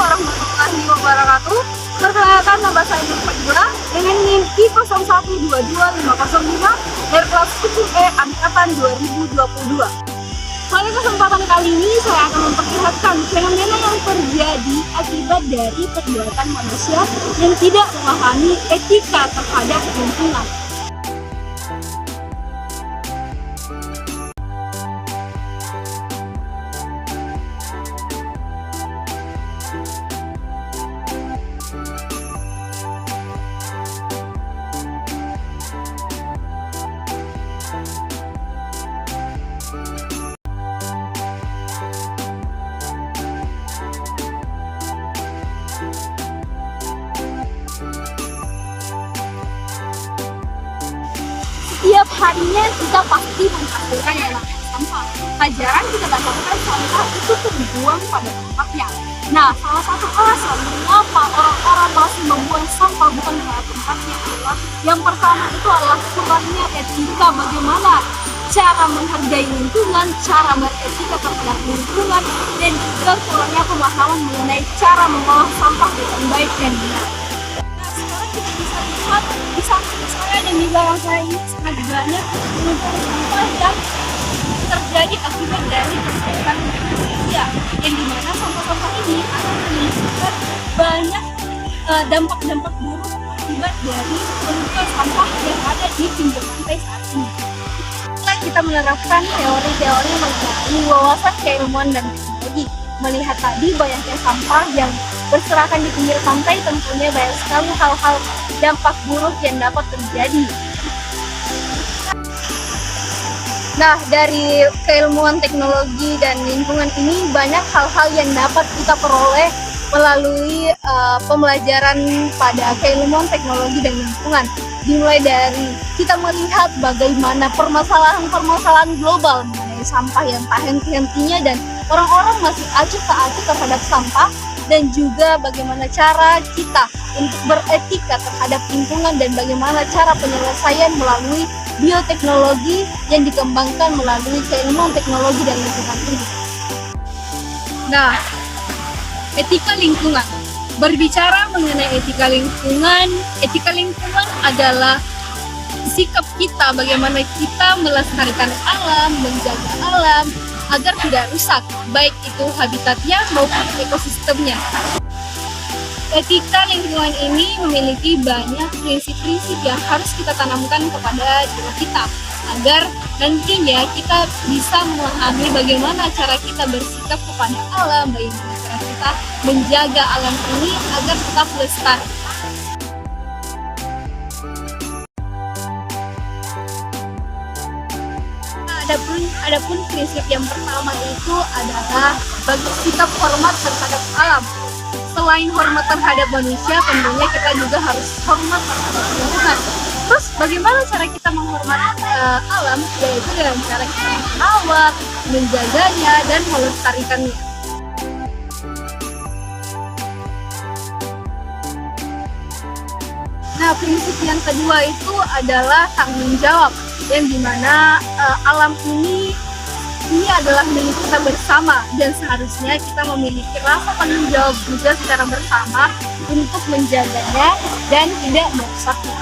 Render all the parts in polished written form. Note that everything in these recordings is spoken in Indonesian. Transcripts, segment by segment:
warahmatullahi wabarakatuh. Perkenalkan, nama saya Nur Fadila dengan NIM I01225505 dari kelas 10E angkatan 2022. Pada kesempatan kali ini saya akan memperlihatkan fenomena yang terjadi akibat dari perbuatan manusia yang tidak memahami etika terhadap lingkungan. Setiap harinya kita pasti menghasilkan yang namanya sampah. Pelajaran kita dapatkan sampah itu terbuang pada tempatnya. Nah, salah satu alasan mengapa orang-orang masih membuang sampah bukan pada tempatnya adalah yang pertama itu adalah kurangnya etika bagaimana cara menghargai lingkungan, cara beretika terhadap lingkungan, dan juga kurangnya pemahaman mengenai cara mengolah sampah dengan baik dan benar. Nah, sekarang kita bisa lihat di samping saya dan di belakang saya ini sangat banyak penumpukan sampah yang terjadi akibat dari perbuatan manusia, yang dimana sampah-sampah ini akan menimbulkan banyak dampak-dampak buruk akibat dari penumpukan sampah yang ada di pinggir pantai saat ini. Kita menerapkan teori-teori mengenai wawasan keilmuan dan teknologi. Melihat tadi banyaknya sampah yang berserakan di pinggir pantai, tentunya banyak sekali hal-hal dampak buruk yang dapat terjadi. Nah, dari keilmuan teknologi dan lingkungan ini banyak hal-hal yang dapat kita peroleh melalui pembelajaran pada keilmuan teknologi dan lingkungan. Dimulai dari kita melihat bagaimana permasalahan-permasalahan global mengenai sampah yang tak henti-hentinya dan orang-orang masih acuh tak acuh terhadap sampah, dan juga bagaimana cara kita untuk beretika terhadap lingkungan dan bagaimana cara penyelesaian melalui bioteknologi yang dikembangkan melalui keilmuan teknologi dan lingkungan ini. Nah, etika lingkungan. Berbicara mengenai etika lingkungan adalah sikap kita bagaimana kita melestarikan alam, menjaga alam agar tidak rusak, baik itu habitatnya maupun ekosistemnya. Etika lingkungan ini memiliki banyak prinsip-prinsip yang harus kita tanamkan kepada diri kita agar nantinya kita bisa memahami bagaimana cara kita bersikap kepada alam, bagaimana cara kita menjaga alam ini agar tetap lestari. Adapun prinsip yang pertama itu adalah sikap hormat terhadap alam. Selain hormat terhadap manusia, tentunya kita juga harus hormat terhadap lingkungan. Terus bagaimana cara kita menghormati alam? Yaitu dengan cara kita merawat, menjaganya, dan melestarikannya. Nah, prinsip yang kedua itu adalah tanggung jawab, yang dimana alam ini adalah milik kita bersama, dan seharusnya kita memiliki rasa tanggung jawab juga secara bersama untuk menjaganya dan tidak merusaknya.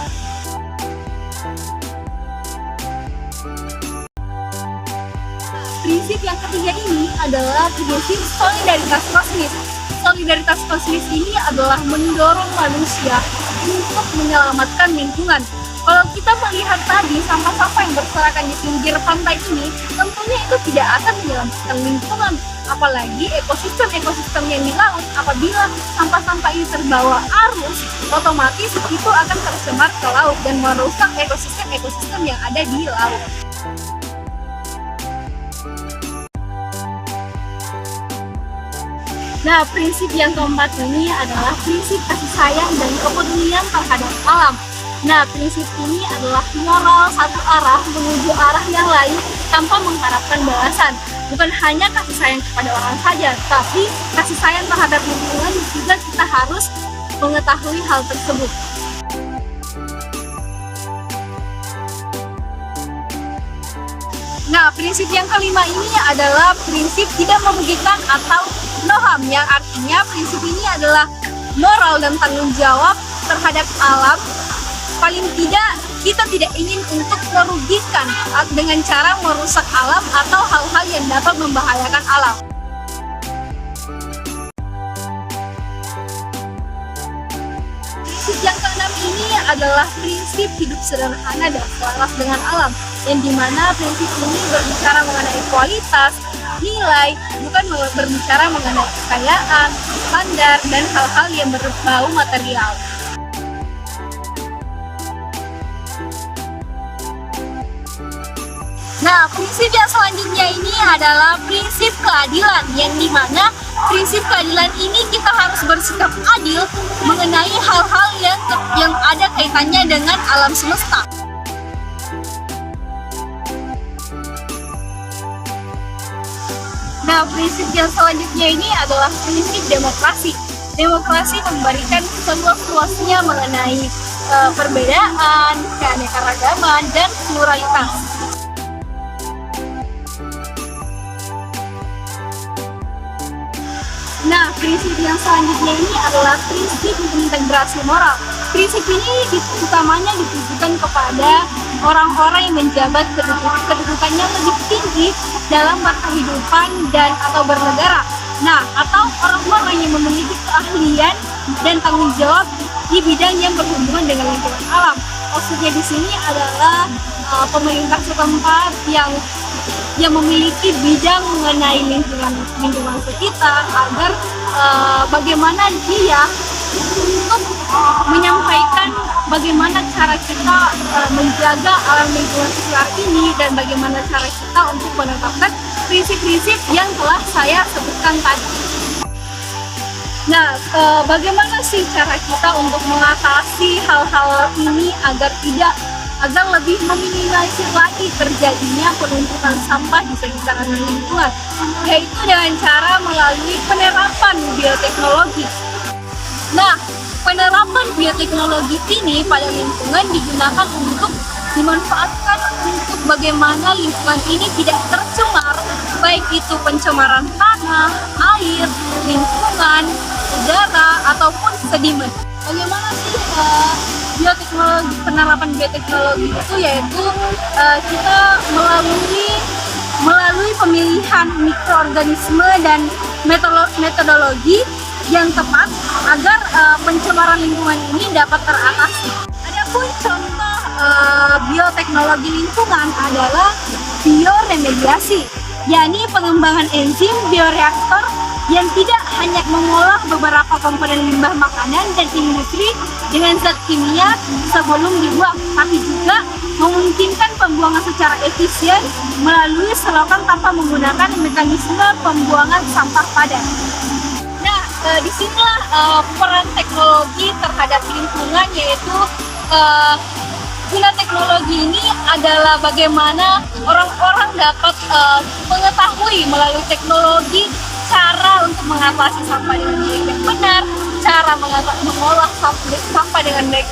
Prinsip yang ketiga ini adalah prinsip solidaritas kosmis. Solidaritas kosmis ini adalah mendorong manusia untuk menyelamatkan lingkungan. Kalau kita melihat tadi sampah-sampah yang berserakan di pinggir pantai ini, tentunya itu tidak akan menyelamatkan lingkungan, apalagi ekosistem yang di laut. Apabila sampah-sampah ini terbawa arus, otomatis itu akan tercemar ke laut dan merusak ekosistem yang ada di laut. Nah, prinsip yang keempat ini adalah prinsip kasih sayang dan kepedulian terhadap alam. Nah, prinsip ini adalah moral satu arah menuju arah yang lain tanpa mengharapkan balasan. Bukan hanya kasih sayang kepada orang saja, tapi kasih sayang terhadap lingkungan juga kita harus mengetahui hal tersebut. Nah, prinsip yang kelima ini adalah prinsip tidak merugikan atau NOHAM, yang artinya prinsip ini adalah moral dan tanggung jawab terhadap alam. Paling tidak kita tidak ingin untuk merugikan dengan cara merusak alam atau hal-hal yang dapat membahayakan alam. Prinsip yang keenam ini adalah prinsip hidup sederhana dan selaras dengan alam, yang dimana prinsip ini berbicara mengenai kualitas, nilai, bukan berbicara mengenai kekayaan, standar, dan hal-hal yang berbau material. Nah, prinsip yang selanjutnya ini adalah prinsip keadilan, yang dimana prinsip keadilan ini kita harus bersikap adil mengenai hal-hal yang ada kaitannya dengan alam semesta. Nah, prinsip yang selanjutnya ini adalah prinsip demokrasi. Demokrasi memberikan seluas-luasnya mengenai perbedaan, keanekaragaman, dan pluralitas. Nah, prinsip yang selanjutnya ini adalah prinsip integrasi moral. Prinsip ini utamanya ditujukan kepada orang-orang yang menjabat kedudukannya lebih tinggi dalam berkehidupan dan atau bernegara. Nah, atau orang-orang yang memiliki keahlian dan tanggung jawab di bidang yang berhubungan dengan lingkungan alam. Maksudnya di sini adalah pemerintah setempat yang memiliki bidang mengenai lingkungan sekitar, agar bagaimana dia untuk menyampaikan bagaimana cara kita menjaga alam lingkungan sekitar ini, dan bagaimana cara kita untuk menetapkan prinsip-prinsip yang telah saya sebutkan tadi. Nah, bagaimana sih cara kita untuk mengatasi hal-hal ini agar lebih meminimalisir lagi terjadinya penumpukan sampah di sekitaran lingkungan, yaitu dengan cara melalui penerapan bioteknologi. Nah, penerapan bioteknologi ini pada lingkungan digunakan untuk dimanfaatkan untuk bagaimana lingkungan ini tidak tercemar, baik itu pencemaran tanah, air, lingkungan, udara, ataupun sedimen. Bagaimana sih penerapan bioteknologi itu, yaitu kita melalui pemilihan mikroorganisme dan metodologi yang tepat agar pencemaran lingkungan ini dapat teratasi. Adapun contoh bioteknologi lingkungan adalah bioremediasi, yakni pengembangan enzim bioreaktor yang tidak hanya mengolah beberapa komponen limbah makanan dan industri dengan zat kimia sebelum dibuang, tapi juga memungkinkan pembuangan secara efisien melalui selokan tanpa menggunakan mekanisme pembuangan sampah padat. Nah, disinilah peran teknologi terhadap lingkungan, yaitu guna teknologi ini adalah bagaimana orang-orang dapat mengetahui melalui teknologi cara untuk mengatasi sampah dengan baik dan benar, cara mengolah sampah dengan baik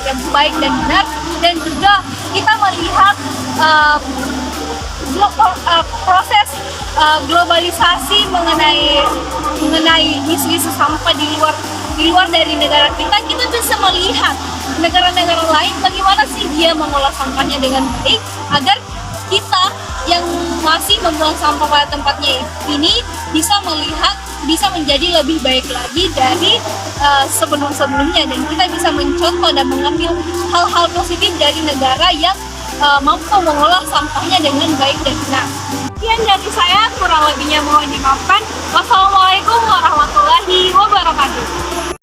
dan benar, dan juga kita melihat proses globalisasi mengenai isu-isu sampah di luar dari negara kita. Kita bisa melihat negara-negara lain bagaimana sih dia mengolah sampahnya dengan baik, agar kita yang masih membuang sampah pada tempatnya ini bisa menjadi lebih baik lagi dari sebelum-sebelumnya, dan kita bisa mencontoh dan mengambil hal-hal positif dari negara yang mampu mengolah sampahnya dengan baik dan benar. Sekian dari saya, kurang lebihnya mohon dimaafkan. Wassalamualaikum warahmatullahi wabarakatuh.